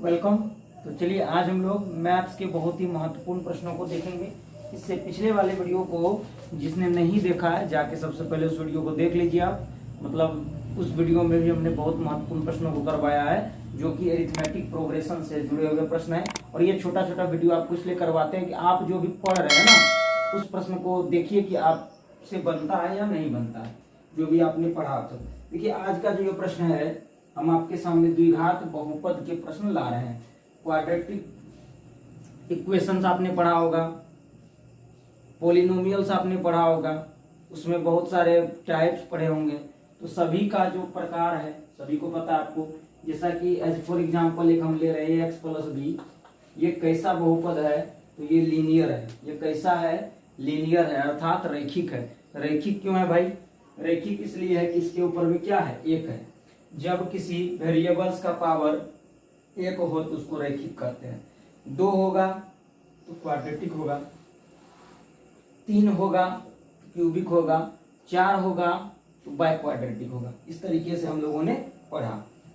Welcome. तो चलिए आज हम लोग मैथ्स के बहुत ही महत्वपूर्ण प्रश्नों को देखेंगे। इससे पिछले वाले वीडियो को जिसने नहीं देखा है जाके सबसे पहले उस वीडियो को देख लीजिए आप। मतलब उस वीडियो में भी हमने बहुत महत्वपूर्ण प्रश्नों को करवाया है जो कि अरिथमेटिक प्रोग्रेशन से जुड़े हुए प्रश्न है। और ये छोटा छोटा वीडियो आपको इसलिए करवाते हैं कि आप जो भी पढ़ रहे हैं ना उस प्रश्न को देखिए कि आपसे बनता है या नहीं बनता है जो भी आपने पढ़ा। तो देखिए आज का जो ये प्रश्न है हम आपके सामने द्विघात बहुपद के प्रश्न ला रहे हैं। क्वाड्रेटिक इक्वेशंस आपने पढ़ा होगा, पॉलिनोमियल्स आपने पढ़ा होगा, उसमें बहुत सारे टाइप्स पढ़े होंगे। तो सभी का जो प्रकार है सभी को पता है आपको। जैसा कि एज फॉर एग्जांपल एक हम ले रहे हैं x प्लस बी, ये कैसा बहुपद है तो ये लीनियर है। ये कैसा है? लीनियर है अर्थात रैखिक है। रैखिक क्यों है भाई? रैखिक इसलिए है कि इसके ऊपर में क्या है? एक है। जब किसी वेरिएबल्स का पावर एक हो तो उसको रैखिक कहते हैं। 2 होगा तो क्वाड्रेटिक होगा, 3 होगा तो क्यूबिक होगा, 4 होगा तो बाय क्वाड्रेटिक होगा। इस तरीके से हम लोगों ने पढ़ा।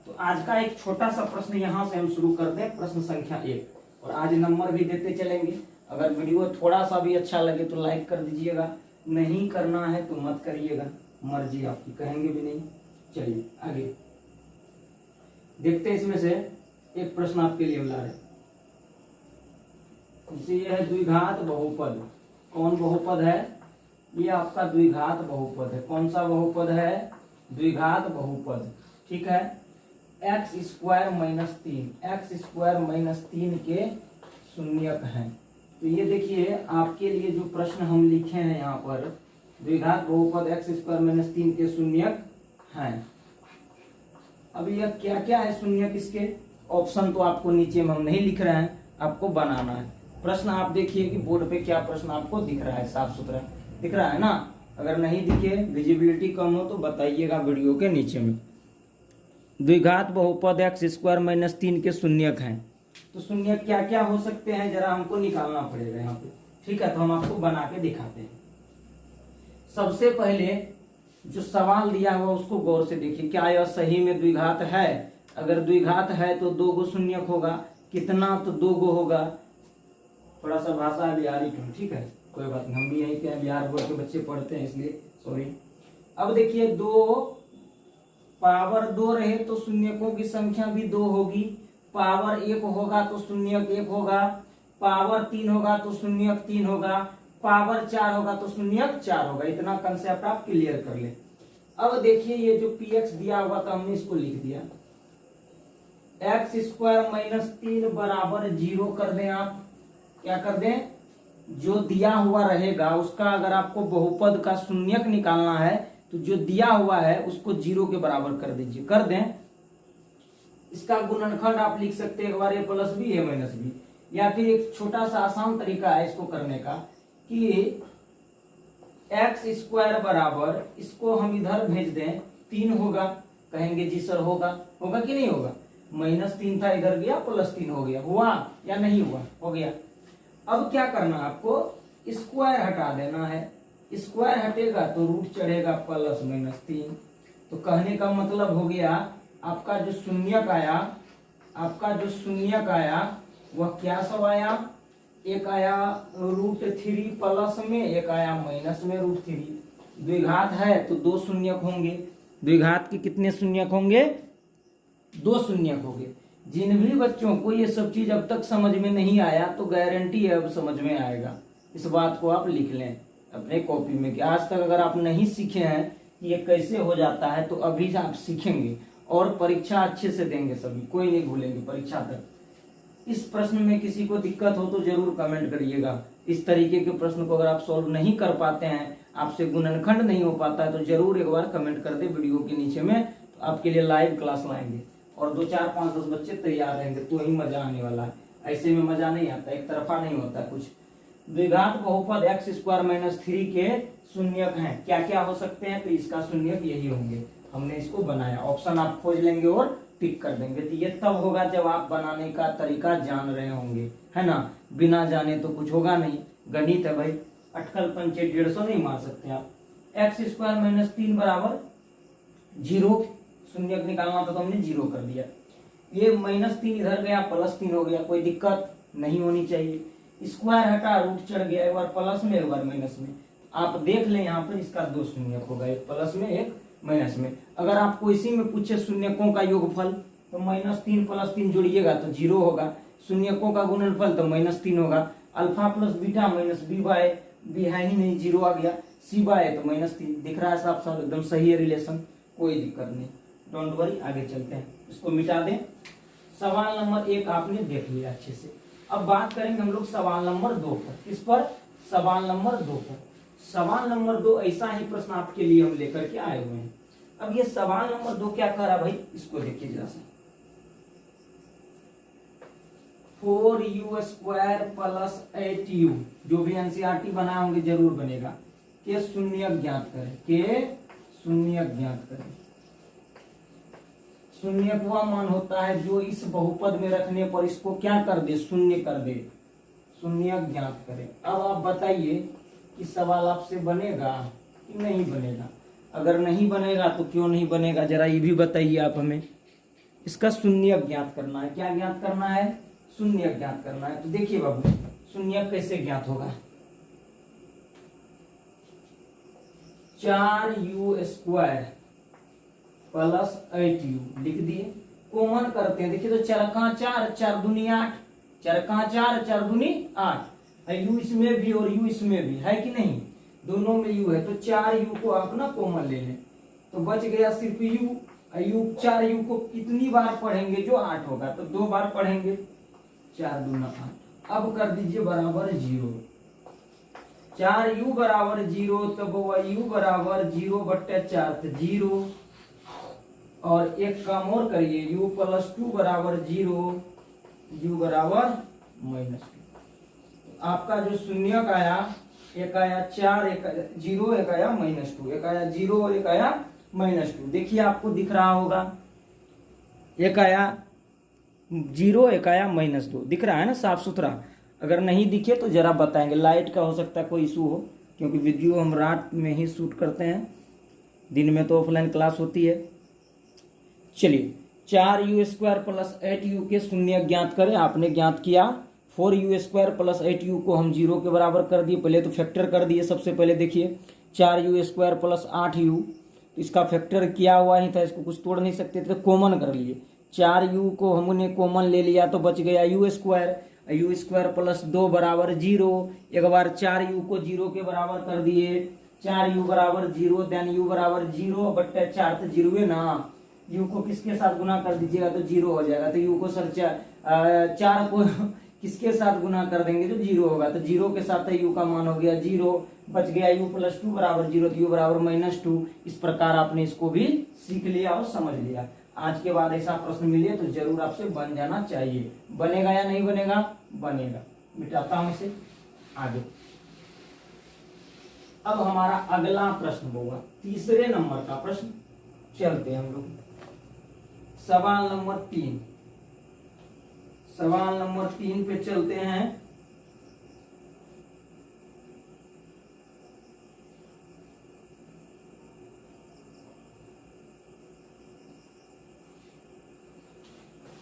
तो आज का एक छोटा सा प्रश्न यहां से हम शुरू कर दें, प्रश्न संख्या 1। और आज नंबर भी देते चलेंगे। अगर वीडियो थोड़ा सा भी अच्छा लगे तो लाइक कर दीजिएगा, नहीं करना है तो मत करिएगा, मर्जी आपकी, कहेंगे भी नहीं। चलिए आगे देखते हैं। इसमें से एक प्रश्न आपके लिए ला रहे, ये है द्विघात बहुपद। कौन बहुपद है? ये आपका द्विघात बहुपद है। कौन सा बहुपद है? द्विघात बहुपद। ठीक है। x स्क्वायर माइनस 3 के शून्यक हैं। तो ये देखिए आपके लिए जो प्रश्न हम लिखे हैं यहाँ पर, द्विघात बहुपद x स्क्वायर माइनस 3 के शून्यक हैं। अब यह क्या क्या है शून्यक? इसके ऑप्शन तो आपको नीचे में हम नहीं लिख रहे हैं, आपको बनाना है। प्रश्न आप देखिए कि बोर्ड पे क्या प्रश्न आपको दिख रहा है, साफ सुथरा दिख रहा है ना। अगर नहीं दिखे, विजिबिलिटी कम हो तो बताइएगा वीडियो के नीचे में। द्विघात बहुपद x स्क्वायर माइनस 3 के शून्यक हैं। तो शून्यक क्या क्या हो सकते हैं जरा हमको निकालना पड़ेगा यहाँ पे। ठीक है, तो हम आपको बना के दिखाते हैं। सबसे पहले जो सवाल दिया हुआ उसको गौर से देखिए, क्या यह सही में द्विघात है? अगर द्विघात है तो 2 गो शून्यक होगा। कितना? तो 2 गो होगा। थोड़ा सा भाषा बिहारी क्यों, ठीक है, कोई बात नहीं, हम भी यहीं के बिहार बोर्ड के बच्चे पढ़ते हैं इसलिए सॉरी। अब देखिए 2 पावर 2 रहे तो शून्यकों की संख्या भी 2 होगी। पावर 1 होगा तो शून्यक 1 होगा, पावर 3 होगा तो शून्यक 3 होगा, पावर 4 होगा तो शून्यक 4 होगा। इतना कंसेप्ट आप क्लियर कर ले। अब देखिए ये जो px दिया हुआ था हमने इसको लिख दिया, x स्क्वायर माइनस 3 बराबर 0 कर दें। आप क्या कर दें? जो दिया हुआ रहेगा उसका अगर आपको बहुपद का शून्यक निकालना है तो जो दिया हुआ है उसको 0 के बराबर कर दीजिए, कर दें। इसका गुणनखंड आप लिख सकते हैं एक बार a plus B a minus B. या फिर एक छोटा सा आसान तरीका है इसको करने का कि x स्क्वायर बराबर, इसको हम इधर भेज दें, 3 होगा। कहेंगे जी सर होगा, होगा कि नहीं होगा? -3 था, इधर गया +3 हो गया। हुआ या नहीं हुआ? हो गया। अब क्या करना आपको? स्क्वायर हटा देना है। स्क्वायर हटेगा तो रूट चढ़ेगा +-3। तो कहने का मतलब हो गया आपका जो शून्यक आया वह क्या सब आया? एक आया √3 प्लस में, एक आया माइनस में √3। द्विघात है तो 2 शून्यक होंगे। द्विघात के कितने शून्यक होंगे? 2 शून्यक होंगे। जिन भी बच्चों को ये सब चीज अब तक समझ में नहीं आया तो गारंटी है अब समझ में आएगा। इस बात को आप लिख लें अपने कॉपी में कि आज तक अगर आप नहीं सीखे हैं कि ये कैसे हो जाता है तो अभी आप सीखेंगे और परीक्षा अच्छे से देंगे सभी, कोई नहीं भूलेंगे परीक्षा तक। इस प्रश्न में किसी को दिक्कत हो तो जरूर कमेंट करिएगा। इस तरीके के प्रश्न को अगर आप सॉल्व नहीं कर पाते हैं, आपसे गुणनखंड नहीं हो पाता है तो जरूर एक बार कमेंट कर दे वीडियो के नीचे में। तो आपके लिए लाइव क्लास लाएंगे और 2 4 5 10 बच्चे तैयार रहेंगे तो ही मजा आने वाला है। ऐसे में मजा नहीं आता, एक तरफा नहीं होता कुछ। द्विघात बहुपद x स्क्वायर माइनस 3 के शून्यक हैं। क्या क्या हो सकते हैं? तो इसका शून्यक यही होंगे। हमने इसको बनाया, ऑप्शन आप खोज लेंगे और टिक कर देंगे। तो ये तब होगा जब आप बनाने का तरीका जान रहे होंगे, है ना। बिना जाने तो कुछ होगा नहीं, गणित है भाई, अटकल पंचे 150 नहीं मार सकते आप। x स्क्वायर माइनस 3 बराबर 0, शून्यक निकालना था तो हमने 0 कर दिया। ये -3 इधर गया, +3 हो गया, कोई दिक्कत नहीं होनी चाहिए। स्क्वायर हटा, रूट चढ़ गया, एक बार प्लस में एक बार माइनस में। आप देख लें यहाँ पर इसका 2 शून्यक होगा, एक प्लस में एक माइनस में। अगर आपको इसी में पूछे शून्यकों का योगफल तो -3 + 3 जोड़िएगा तो 0 होगा। शून्यकों का गुणनफल तो -3 होगा। Alpha plus beta minus B by, B है ही नहीं, 0 आ गया। सी बाय तो -3 दिख रहा है, साफ साफ एकदम सही है रिलेशन, कोई दिक्कत नहीं। डोंट वरी, आगे चलते हैं, इसको मिटा दें। सवाल नंबर 1 आपने देख लिया अच्छे से। अब बात करेंगे हम लोग सवाल नंबर 2 पर। किस पर? सवाल नंबर 2 पर। सवाल नंबर 2 ऐसा ही प्रश्न आपके लिए हम लेकर के आए हुए हैं। अब ये सवाल नंबर 2 क्या कह रहा भाई, इसको देखिए जरा सा। 4u² + 8u, जो भी एनसीईआरटी बनाए होंगे जरूर बनेगा, के शून्यक ज्ञात करें, के शून्यक ज्ञात करें। शून्यक वह मान होता है जो इस बहुपद में रखने पर इसको क्या कर दे, शून्य कर दे। शून्यक ज्ञात करें। अब आप बताइए कि सवाल आपसे बनेगा कि नहीं बनेगा? अगर नहीं बनेगा तो क्यों नहीं बनेगा, जरा ये भी बताइए आप हमें। इसका शून्यक ज्ञात करना है। क्या ज्ञात करना है? शून्यक ज्ञात करना है। तो देखिए बाबू, शून्यक कैसे ज्ञात होगा? 4u² + 8u लिख दिए। कॉमन करते हैं, देखिए तो 4 का 4, 4 दूनी 8, 4 का 4, 4 दूनी 8। यू इसमें भी और यू इसमें भी है कि नहीं, दोनों में यू है, तो 4u को आप ना कॉमन ले लें तो बच गया सिर्फ यू। यू 4u को कितनी बार पढ़ेंगे, जो 8 होगा, तो 2 बार पढ़ेंगे, 4 दूना 8। अब कर दीजिए बराबर 0। 4u बराबर 0, तब u बराबर 0/4 तो 0। और एक काम और करिए, u + 2 बराबर 0, u बराबर -2। आपका जो शून्यक आया, एक आया 4, एक 0, एक आया -2, एक आया 0 और एक आया -2। देखिए आपको दिख रहा होगा, एक आया 0, एक आया -2, दिख रहा है ना साफ सुथरा। अगर नहीं दिखे तो जरा बताएंगे, लाइट का हो सकता है कोई इशू हो, क्योंकि वीडियो हम रात में ही शूट करते हैं, दिन में तो ऑफलाइन क्लास होती है। चलिए, 4u² + 8u के शून्यक ज्ञात करें। आपने ज्ञात किया। 4u² + 8u को हम 0 के बराबर कर दिए, पहले तो फैक्टर कर दिए। सबसे पहले देखिए 4u² + 8u, इसका फैक्टर किया हुआ ही था, इसको कुछ तोड़ नहीं सकते थे, तो कॉमन कर लिए। 4u को हमने कॉमन ले लिया तो बच गया u²। u² + 2 बराबर 0। एक बार 4u को 0 के बराबर कर दिए, 4u बराबर 0, देन u बराबर 0/4 तो 0 है ना। u को किसके साथ गुना कर दीजिएगा तो 0 हो जाएगा। तो u को सर 4 को किसके साथ गुना कर देंगे तो 0 होगा, तो 0 के साथ u का मान हो गया 0। बच गया u + 2 बराबर 0, तो u बराबर -2। इस प्रकार आपने इसको भी सीख लिया और समझ लिया। आज के बाद ऐसा प्रश्न मिले तो जरूर आपसे बन जाना चाहिए। बनेगा या नहीं बनेगा? बनेगा। मिटाता हूं इसे, आगे। अब हमारा अगला प्रश्न होगा, तीसरे नंबर का प्रश्न। चलते हैं हम लोग सवाल नंबर 3। सवाल नंबर 3 पे चलते हैं।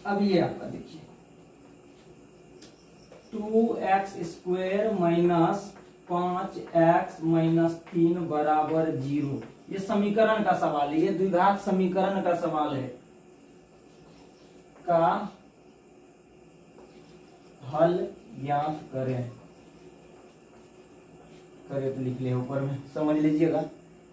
अब ये आपका देखिए, 2x² - 5x - 3 बराबर 0। ये समीकरण का सवाल है, ये द्विघात समीकरण का सवाल है, का हल ज्ञात करें। तो लिख ले ऊपर में, समझ लीजिएगा,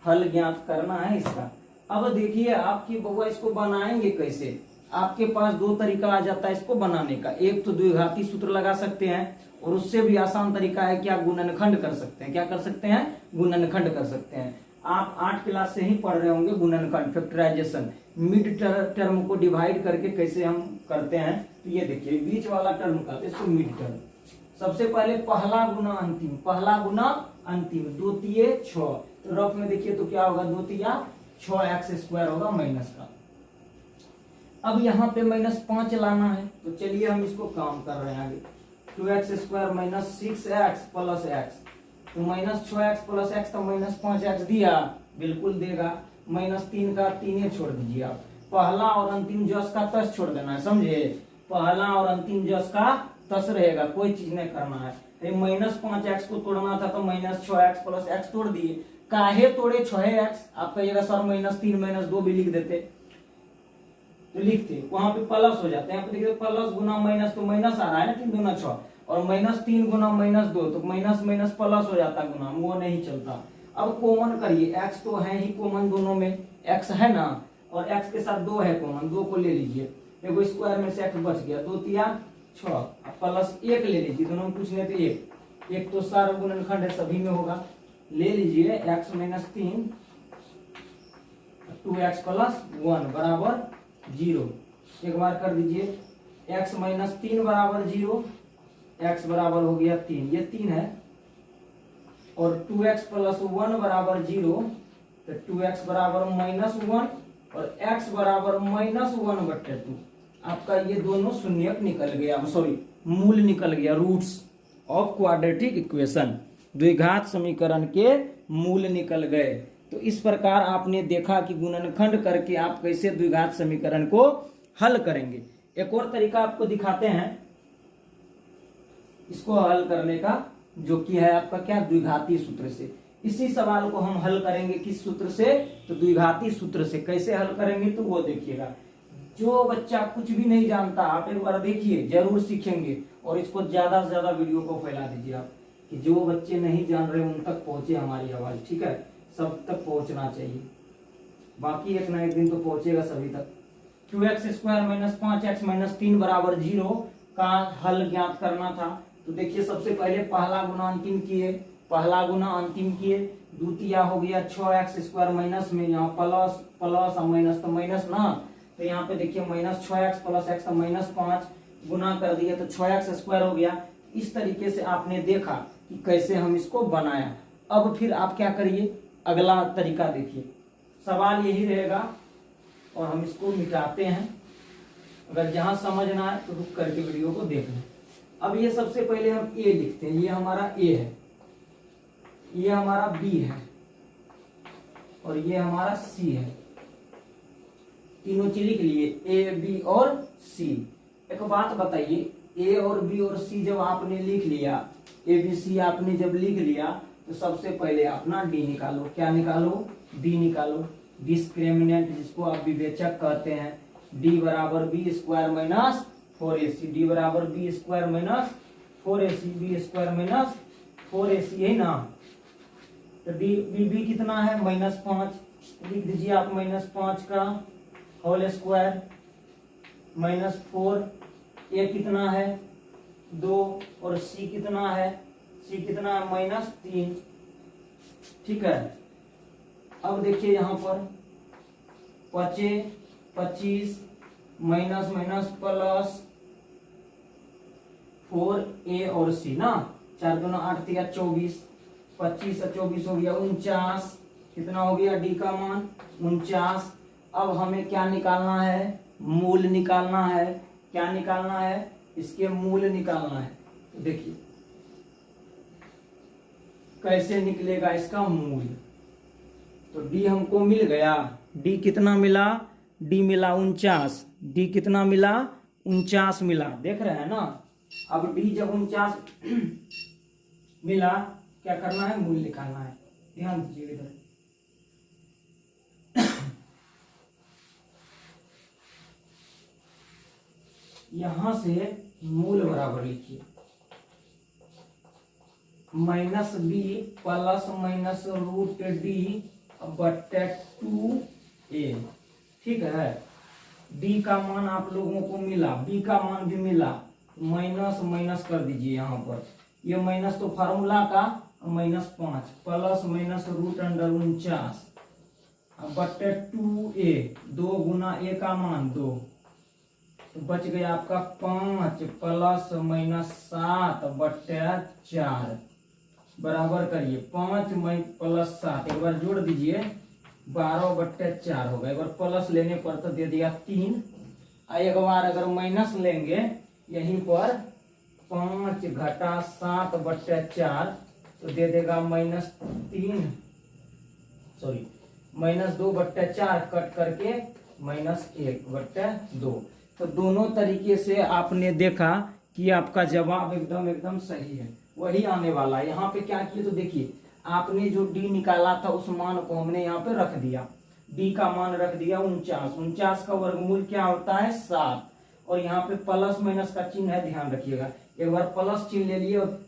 हल ज्ञात करना है इसका। अब देखिए आपकी बउआ इसको बनाएंगे कैसे। आपके पास 2 तरीका आ जाता है इसको बनाने का। एक तो द्विघाती सूत्र लगा सकते हैं, और उससे भी आसान तरीका है कि आप गुणनखंड कर सकते हैं। क्या कर सकते हैं? गुणनखंड कर सकते हैं। आप 8 क्लास से ही पढ़ रहे होंगे गुणनखंड, फैक्टराइजेशन, मिड टर्म को डिवाइड करके कैसे हम करते हैं। तो ये देखिए, बीच वाला टर्म कहते हैं इसको मिड टर्म। सबसे पहले पहला गुना अंतिम, पहला गुना अंतिम, 2 तिये 6। तो रफ में देखिए तो क्या होगा, 2 तिया 6x² होगा माइनस का। अब यहाँ पे -5 लाना है, तो चलिए हम इसको काम कर रहे हैं आगे। 2x² - 6x + x, तो -6x + x तो -5x दिया, बिल्कुल देगा। -3 का 3 छोड़ दीजिए आप, पहला और अंतिम जस का तस छोड़ देना है, समझे। पहला और अंतिम जस का तस रहेगा, कोई चीज नहीं करना है। -5x को तोड़ना था तो -6x प्लस x तोड़ दिए। काहे तोड़े 6x, आप कहिएगा सर -3 -2 भी लिख देते तो लिखते, वहां पे प्लस हो जाते हैं। यहाँ पे देखिए प्लस गुना माइनस, तो माइनस आ रहा है ना, 3 दूना 6, और -3 गुना -2 तो माइनस माइनस प्लस हो जाता गुना, वो नहीं चलता। अब कॉमन करिए, x तो है ही कॉमन दोनों में, x है ना, और x के साथ 2 है कॉमन, 2 को ले लीजिए, देखो स्क्वायर में से x बच गया, 2 तिया 6, अब प्लस 1 ले लीजिए, दोनों में पूछने थे 1 तो सारा गुणनखंड है, सभी में होगा, ले लीजिए x - 3 2x + 1 बराबर 0। एक बार कर दीजिए, x - 3 बराबर 0, x बराबर हो गया 3, ये 3 है, और 2x + 1 बराबर 0, तो 2x बराबर -1 और x बराबर -1/2। आपका ये दोनों शून्यक निकल गया, सॉरी मूल निकल गया, रूट्स ऑफ क्वाड्रेटिक इक्वेशन, द्विघात समीकरण के मूल निकल गए। तो इस प्रकार आपने देखा कि गुणनखंड करके आप कैसे द्विघात समीकरण को हल करेंगे। एक और तरीका आपको दिखाते हैं इसको हल करने का, जो कि है आपका क्या, द्विघाती सूत्र से। इसी सवाल को हम हल करेंगे किस सूत्र से, तो द्विघाती सूत्र से। कैसे हल करेंगे तो वो देखिएगा। जो बच्चा कुछ भी नहीं जानता, आप एक बार देखिए, जरूर सीखेंगे, और इसको ज्यादा से ज्यादा वीडियो को फैला दीजिए आप, कि जो बच्चे नहीं जान रहे उन तक पहुंचे हमारी आवाज, ठीक है, सब तक पहुंचना चाहिए, बाकी एक ना एक दिन तो पहुंचेगा सभी तक। 2x² - 5x - 3 बराबर 0 का हल ज्ञात करना था। तो देखिए सबसे पहले पहला गुना अंतिम किए, पहला गुना अंतिम किए, द्वितीय हो गया 6x² माइनस में, यहाँ प्लस प्लस और माइनस, तो माइनस ना, तो यहाँ पे देखिए -6x + x तो -5 गुना कर दिया तो 6x² हो गया। इस तरीके से आपने देखा कि कैसे हम इसको बनाया। अब फिर आप क्या करिए, अगला तरीका देखिए, सवाल यही रहेगा और हम इसको मिटाते हैं। अगर जहां समझ ना आए तो रुक करके वीडियो को देख लें। अब ये सबसे पहले हम a लिखते हैं, ये हमारा a है, ये हमारा b है, और ये हमारा c है। तीनों चीज लिख लिए, a b और c। एक बात बताइए, a और b और c जब आपने लिख लिया, a b c आपने जब लिख लिया, तो सबसे पहले अपना d निकालो। क्या निकालो, d निकालो, डिस्क्रिमिनेंट जिसको आप विवेचक कहते हैं। d बराबर b² - 4ac, d बराबर b² - 4ac, b² - 4ac, यही ना। तो b कितना है, -5, लिख दीजिए आप, -5 का होल स्क्वायर -4, a कितना है 2, और c कितना है, c कितना है -3, ठीक है। अब देखिए यहाँ पर 25 माइनस माइनस प्लस 4a और c ना, 4 दूना 8 या 24, 25 और 24 हो गया 49, कितना हो गया d का मान 49। अब हमें क्या निकालना है, मूल निकालना है। क्या निकालना है, इसके मूल निकालना है। तो देखिए कैसे निकलेगा इसका मूल। तो d हमको मिल गया, d कितना मिला, d मिला 49, d कितना मिला 49 मिला, देख रहे हैं ना। अब d जब 49 मिला, क्या करना है, मूल निकालना है। ध्यान दीजिए इधर, यहां से मूल बराबर लिखिए, -b प्लस माइनस √d बटे 2a, ठीक है। d का मान आप लोगों को मिला, b का मान भी मिला, माइनस माइनस कर दीजिए यहाँ पर, ये माइनस तो फार्मूला का, -5 प्लस माइनस √49 बटे 2a, 2 गुना a का मान 2, तो बच गया आपका 5 प्लस माइनस 7 बटे 4 बराबर करिए 5 प्लस 7, एक बार जोड़ दीजिए 12 बटे 4 होगा। एक बार प्लस लेने पर तो दे दिया 3, एक बार अगर माइनस लेंगे यहीं पर 5 घटा 7 बटे 4 तो दे देगा -3, सॉरी -2 बटे 4 कट करके -1/2। तो दोनों तरीके से आपने देखा कि आपका जवाब एकदम सही है, वही आने वाला है। यहाँ पे क्या किए तो देखिए, आपने जो डी निकाला था उस मान को हमने यहाँ पे रख दिया, डी का मान रख दिया 49। 49 का वर्गमूल क्या होता है 7, और यहाँ पे प्लस माइनस का चिन्ह है, ध्यान रखिएगा। एक बार प्लस चिन्ह ले लिए, और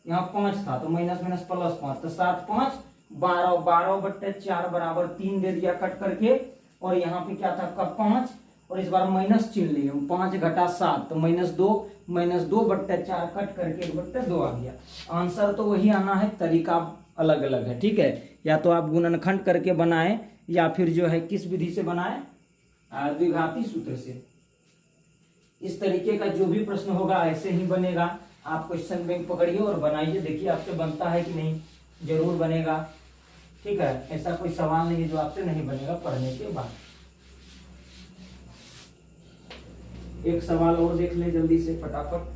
यहाँ 5 था तो माइनस माइनस प्लस 5, तो 7 5 12, 12/4 बराबर 3 दे दिया कट करके। और यहाँ पे क्या था आपका 5, और इस बार माइनस चिन्ह लिए, 5 घटा 7 तो -2, -2/4 कट करके 1/2 आ गया। आंसर तो वही आना है, तरीका अलग अलग है, ठीक है। या तो आप गुणनखंड करके बनाए, या फिर जो है किस विधि से बनाए, द्विघाती सूत्र से। इस तरीके का जो भी प्रश्न होगा ऐसे ही बनेगा। आप क्वेश्चन बैंक पकड़िए और बनाइए, देखिए आपसे बनता है कि नहीं, जरूर बनेगा, ठीक है। ऐसा कोई सवाल नहीं है जो आपसे नहीं बनेगा पढ़ने के बाद। एक सवाल और देख ले जल्दी से फटाफट।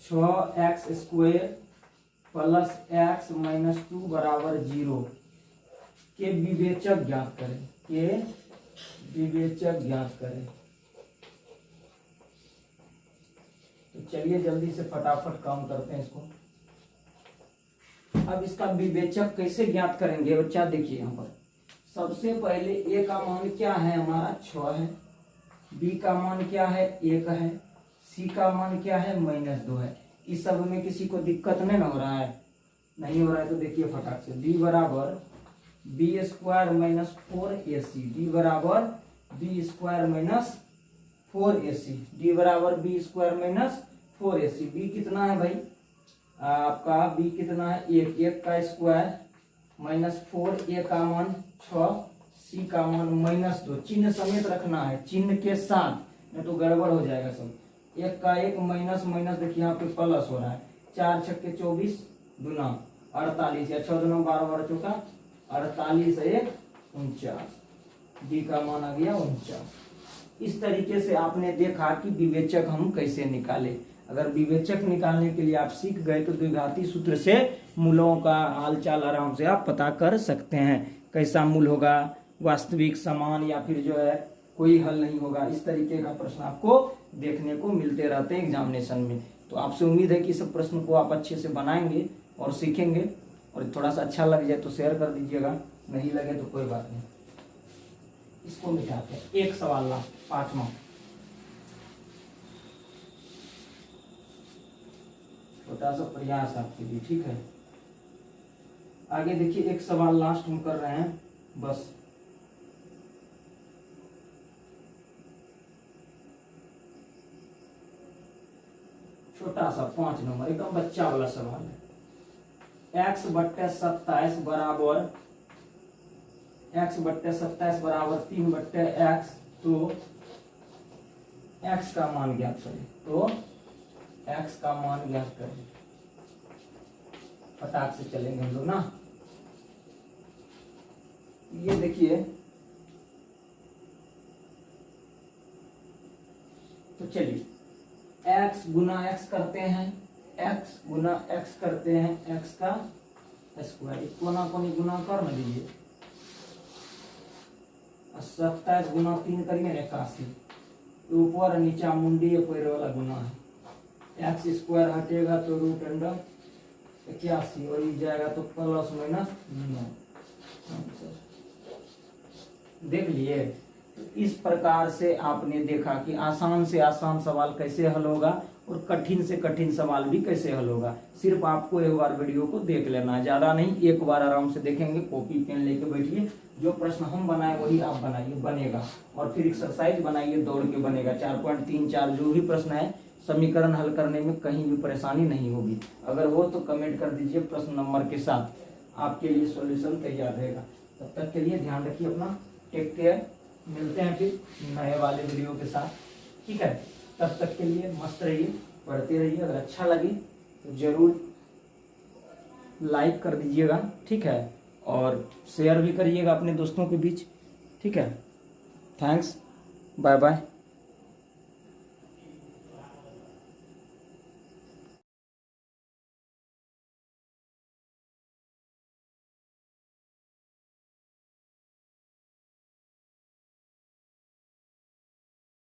(6x² + x-2 = 0) के विवेचक ज्ञात करें, के विवेचक ज्ञात करें। तो चलिए जल्दी से फटाफट काम करते हैं इसको। अब इसका विवेचक कैसे ज्ञात करेंगे बच्चा, देखिए यहाँ पर सबसे पहले ए का मान क्या है हमारा 6 है, बी का मान क्या है 1 है, सी का मान क्या है -2 है। इस सब में किसी को दिक्कत नहीं ना हो रहा है, नहीं हो रहा है तो देखिए फटाक से, b बराबर b² - 4ac, d बराबर b² - 4ac, d बराबर b² - 4ac। b कितना है भाई आपका, b कितना है 1 का स्क्वायर -4, a का मान 6, c का मान -2। चिन्ह समेत रखना है, चिन्ह के साथ, नहीं तो गड़बड़ हो जाएगा सब। 1 का 1 माइनस माइनस, देखिए यहाँ पे प्लस हो रहा है। 4 छक्के 24 दूना 48, या 6 दूना 12, 12 चौका 48, 1 49, डी का मान आ गया 49। इस तरीके से आपने देखा कि विवेचक हम कैसे निकाले। अगर विवेचक निकालने के लिए आप सीख गए तो द्विघाती सूत्र से मूलों का हालचाल आराम से आप पता कर सकते हैं। कैसा मूल होगा, वास्तविक, समान, या फिर जो है कोई हल नहीं होगा। इस तरीके का प्रश्न आपको देखने को मिलते रहते हैं एग्जामिनेशन में। तो आपसे उम्मीद है कि सब प्रश्न को आप अच्छे से बनाएंगे और सीखेंगे। और थोड़ा सा अच्छा लग जाए तो शेयर कर दीजिएगा, नहीं लगे तो कोई बात नहीं। इसको मिटाते हैं, एक सवाल लास्ट, 5वां। छोटा सा प्रयास आपके लिए, ठीक है। आगे देखिए, एक सवाल लास्ट हम कर रहे हैं बस। छोटा सा 5 नंबर, एकदम बच्चा वाला सवाल है। x/27 बराबर 3/x, तो x का मान ज्ञात करें। तो x का मान ज्ञात करें, फटाक से चलेंगे हम लोग ना। ये देखिए, तो चलिए x गुना x करते हैं, x गुना x करते हैं, x का स्क्वायर, कोना कोनी गुना कर न दीजिए। 27 गुना 3 करिए 81, ऊपर नीचा मुंडी पैर वाला गुना है। x स्क्वायर हटेगा तो √81, और ये जाएगा तो प्लस माइनस 9। देख लिए। इस प्रकार से आपने देखा कि आसान से आसान सवाल कैसे हल होगा और कठिन से कठिन सवाल भी कैसे हल होगा। सिर्फ आपको एक बार वीडियो को देख लेना है, ज्यादा नहीं, एक बार आराम से देखेंगे, कॉपी पेन लेके बैठिए, जो प्रश्न हम बनाए वही आप बनाइए, बनेगा। और फिर एक्सरसाइज बनाइए, दौड़ के बनेगा। 4.34 जो भी प्रश्न है, समीकरण हल करने में कहीं भी परेशानी नहीं होगी। अगर हो तो कमेंट कर दीजिए प्रश्न नंबर के साथ, आपके लिए सॉल्यूशन तैयार रहेगा। तब तक के लिए ध्यान रखिए अपना, टेक केयर, मिलते हैं फिर नए वाले वीडियो के साथ, ठीक है। तब तक के लिए मस्त रहिए, पढ़ते रहिए। अगर अच्छा लगे तो जरूर लाइक कर दीजिएगा, ठीक है, और शेयर भी करिएगा अपने दोस्तों के बीच, ठीक है। Thanks, bye bye.